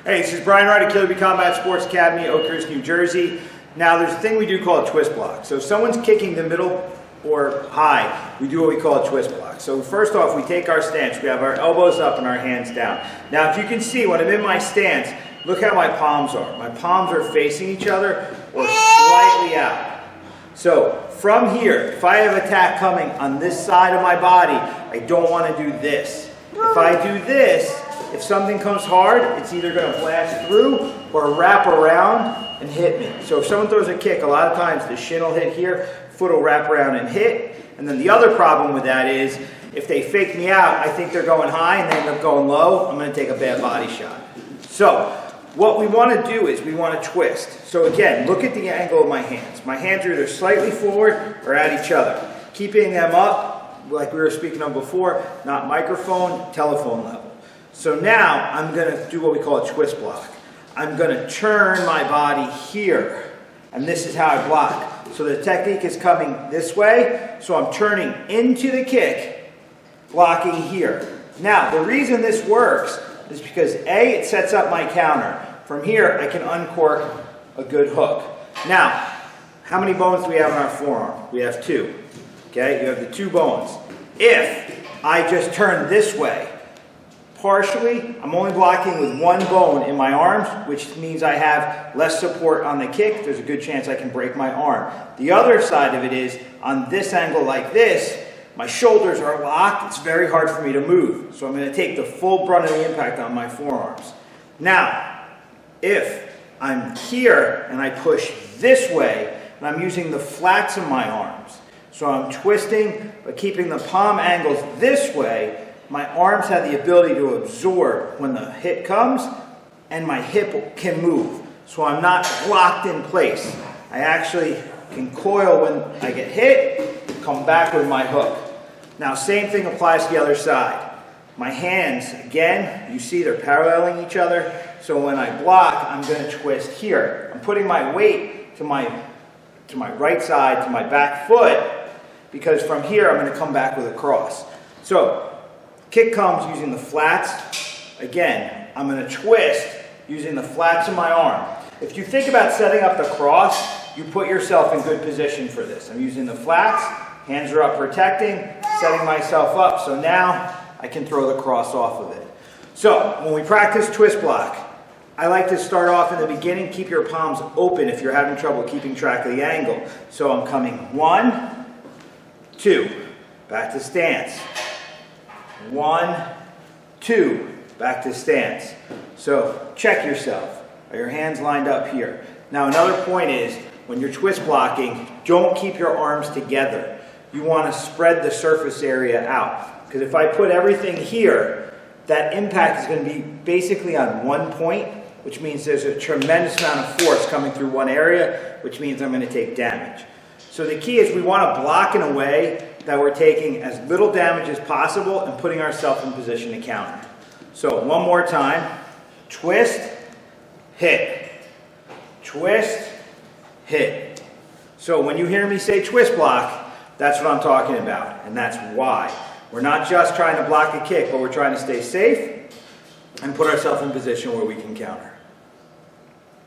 Hey, this is Brian Wright of Killer Bee Combat Sports Academy, Oakhurst, New Jersey. Now, there's a thing we do called a twist block. So if someone's kicking the middle or high, we do what we call a twist block. So first off, we take our stance. We have our elbows up and our hands down. Now, if you can see, when I'm in my stance, look how my palms are. My palms are facing each other or slightly out. So from here, if I have attack coming on this side of my body, I don't want to do this. If I do this, if something comes hard, it's either going to blast through or wrap around and hit me. So if someone throws a kick, a lot of times the shin will hit here, foot will wrap around and hit. And then the other problem with that is, if they fake me out, I think they're going high and they end up going low, I'm going to take a bad body shot. So what we want to do is we want to twist. So again, look at the angle of my hands. My hands are either slightly forward or at each other. Keeping them up, like we were speaking of before, not microphone, telephone level. So now I'm going to do what we call a twist block. I'm going to turn my body here, and this is how I block. So the technique is coming this way, so I'm turning into the kick, blocking here. Now, the reason this works is because A, it sets up my counter. From here, I can uncork a good hook. Now, how many bones do we have in our forearm? We have 2. Okay, you have the 2 bones. If I just turn this way, partially, I'm only blocking with 1 bone in my arms, which means I have less support on the kick. There's a good chance I can break my arm. The other side of it is, on this angle like this, my shoulders are locked. It's very hard for me to move. So I'm going to take the full brunt of the impact on my forearms. Now, if I'm here and I push this way, and I'm using the flats of my arms, so I'm twisting but keeping the palm angles this way, my arms have the ability to absorb when the hit comes, and my hip can move. So I'm not locked in place. I actually can coil when I get hit, come back with my hook. Now, same thing applies to the other side. My hands, again, you see they're paralleling each other. So when I block, I'm going to twist here. I'm putting my weight to my right side, to my back foot, because from here I'm going to come back with a cross. So kick comes using the flats. Again, I'm going to twist using the flats of my arm. If you think about setting up the cross, you put yourself in good position for this. I'm using the flats, hands are up protecting, setting myself up, so now I can throw the cross off of it. So when we practice twist block, I like to start off in the beginning, keep your palms open if you're having trouble keeping track of the angle. So I'm coming 1, 2, back to stance. 1, 2, back to stance. So check yourself. Are your hands lined up here? Now another point is, when you're twist blocking, don't keep your arms together. You want to spread the surface area out. Because if I put everything here, that impact is going to be basically on one point, which means there's a tremendous amount of force coming through one area, which means I'm going to take damage. So the key is we want to block in a way that we're taking as little damage as possible and putting ourselves in position to counter. So one more time, twist, hit, twist, hit. So when you hear me say twist block, that's what I'm talking about, and that's why. We're not just trying to block a kick, but we're trying to stay safe and put ourselves in position where we can counter.